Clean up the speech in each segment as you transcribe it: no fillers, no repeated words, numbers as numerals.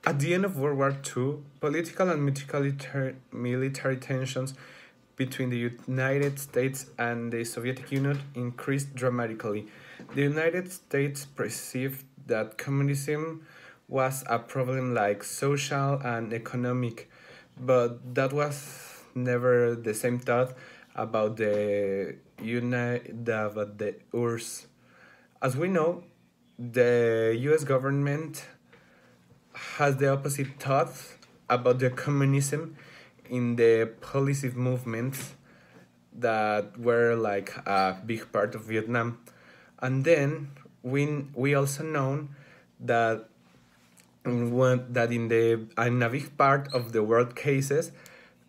At the end of World War II, political and military tensions between the United States and the Soviet Union increased dramatically. The United States perceived that communism was a problem like social and economic, but that was never the same thought about the URSS. As we know, the US government has the opposite thought about the communism in the policy movements that were like a big part of Vietnam. And then we also know that that in a big part of the world cases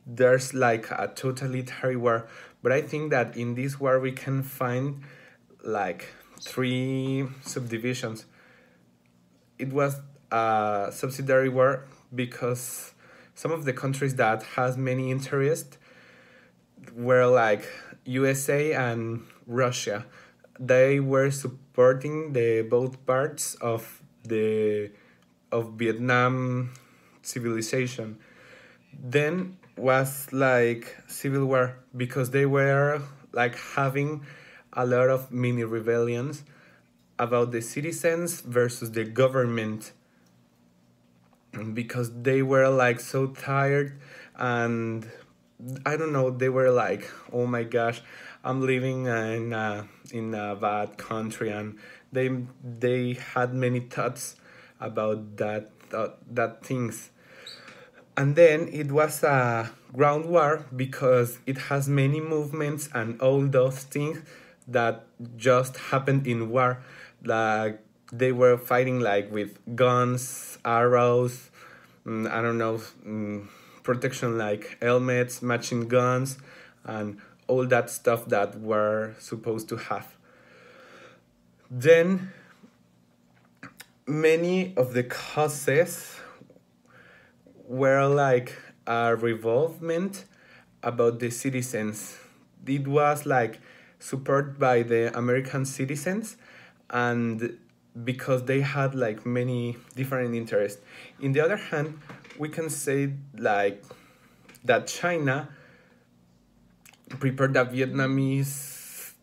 there's like a totalitarian war. But I think that in this war we can find like three subdivisions. It was a subsidiary war because some of the countries that has many interest were like USA and Russia. They were supporting the both parts of Vietnam civilization. Then was like civil war because they were like having a lot of mini rebellions about the citizens versus the government because they were like so tired and I don't know, they were like, oh my gosh, I'm living in a bad country, and they had many thoughts about that things. And then it was a ground war because it has many movements and all those things that just happened in war. Like they were fighting like with guns, arrows, I don't know, protection like helmets, machine guns, and all that stuff that were supposed to have. Then many of the causes were like a revolvement about the citizens. It was like supported by the American citizens and because they had like many different interests. In the other hand, we can say like that China prepared a Vietnamese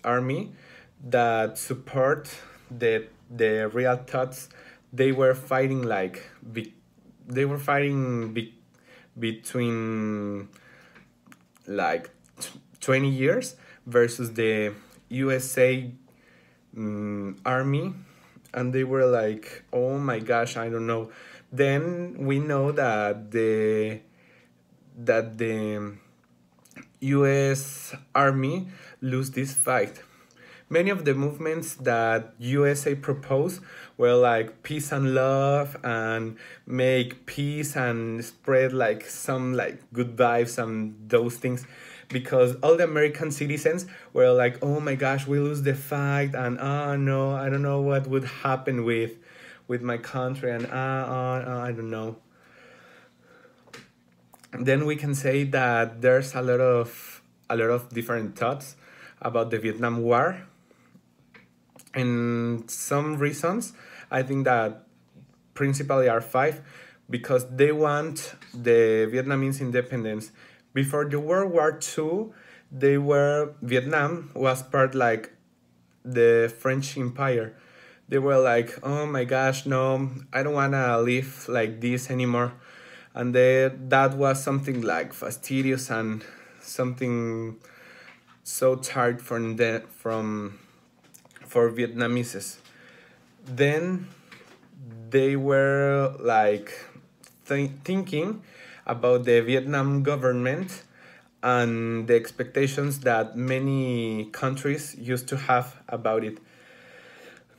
army that support the real thoughts. They were fighting like they were fighting between like 20 years versus the USA army, and they were like, oh my gosh, I don't know. Then we know that the US army lose this fight. Many of the movements that USA proposed were like peace and love and make peace and spread like some like good vibes and those things, because all the American citizens were like, oh my gosh, we lose the fight, and oh no, I don't know what would happen with my country, and I don't know. Then we can say that there's a lot of different thoughts about the Vietnam War, and some reasons I think that principally are five, because they want the Vietnamese independence. Before the World War II, Vietnam was part like the French Empire. They were like, oh my gosh, no, I don't wanna live like this anymore. And that was something like fastidious and something so tired from for Vietnamese. Then they were like thinking about the Vietnam government and the expectations that many countries used to have about it.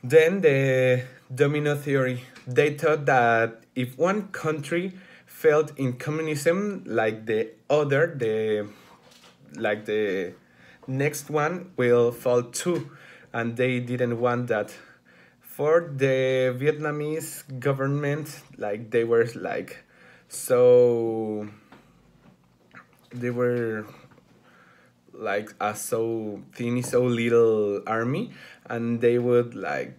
Then the domino theory. They thought that if one country failed in communism, like the next one will fall too, and they didn't want that. For the Vietnamese government, like they were like so they were like a so tiny, so little army, and they would like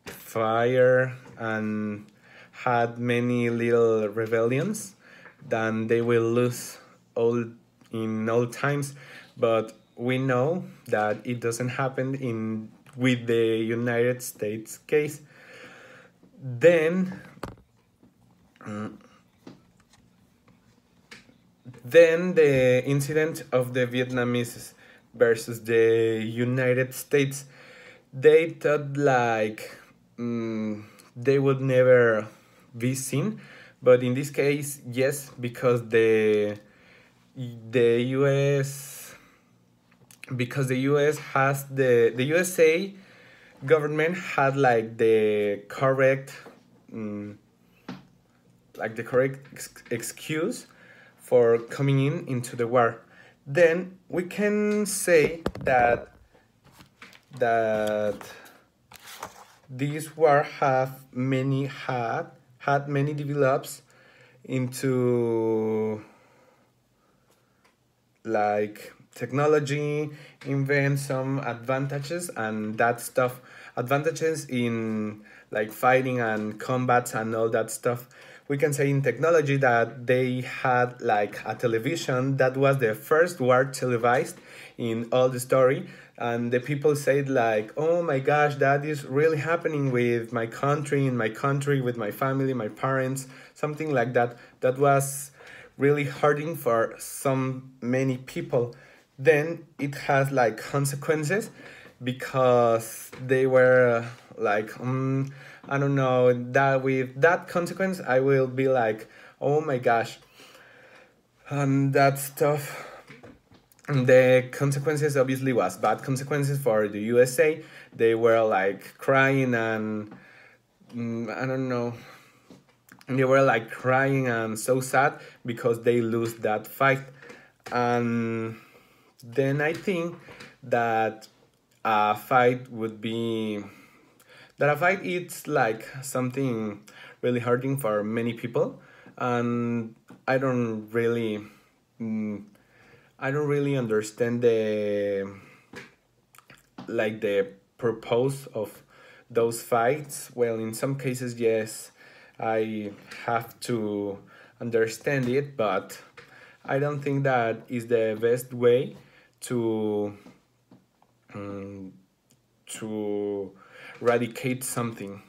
fire and had many little rebellions, then they will lose all in all times. But we know that it doesn't happen in with the United States case. Then then the incident of the Vietnamese versus the United States, they thought like they would never be seen, but in this case, yes, because the U.S. because the U.S. has the USA government had like the correct excuse for coming into the war. Then we can say that this war had many develops into like technology, invent some advantages and that stuff, advantages in like fighting and combats and all that stuff. We can say in technology that they had like a television that was the first war televised in all the story, and the people said like, oh my gosh, that is really happening with my country, in my country, with my family, my parents, something like that. That was really hurting for some many people. Then it has like consequences because they were like I don't know, that with that consequence I will be like, oh my gosh, and that stuff. And the consequences obviously was bad consequences for the USA. They were like crying and I don't know, they were like crying and so sad because they lose that fight. And then I think that a fight would be that a fight it's like something really hurting for many people, and I don't really understand the purpose of those fights. Well, in some cases, yes, I have to understand it, but I don't think that is the best way to to eradicate something.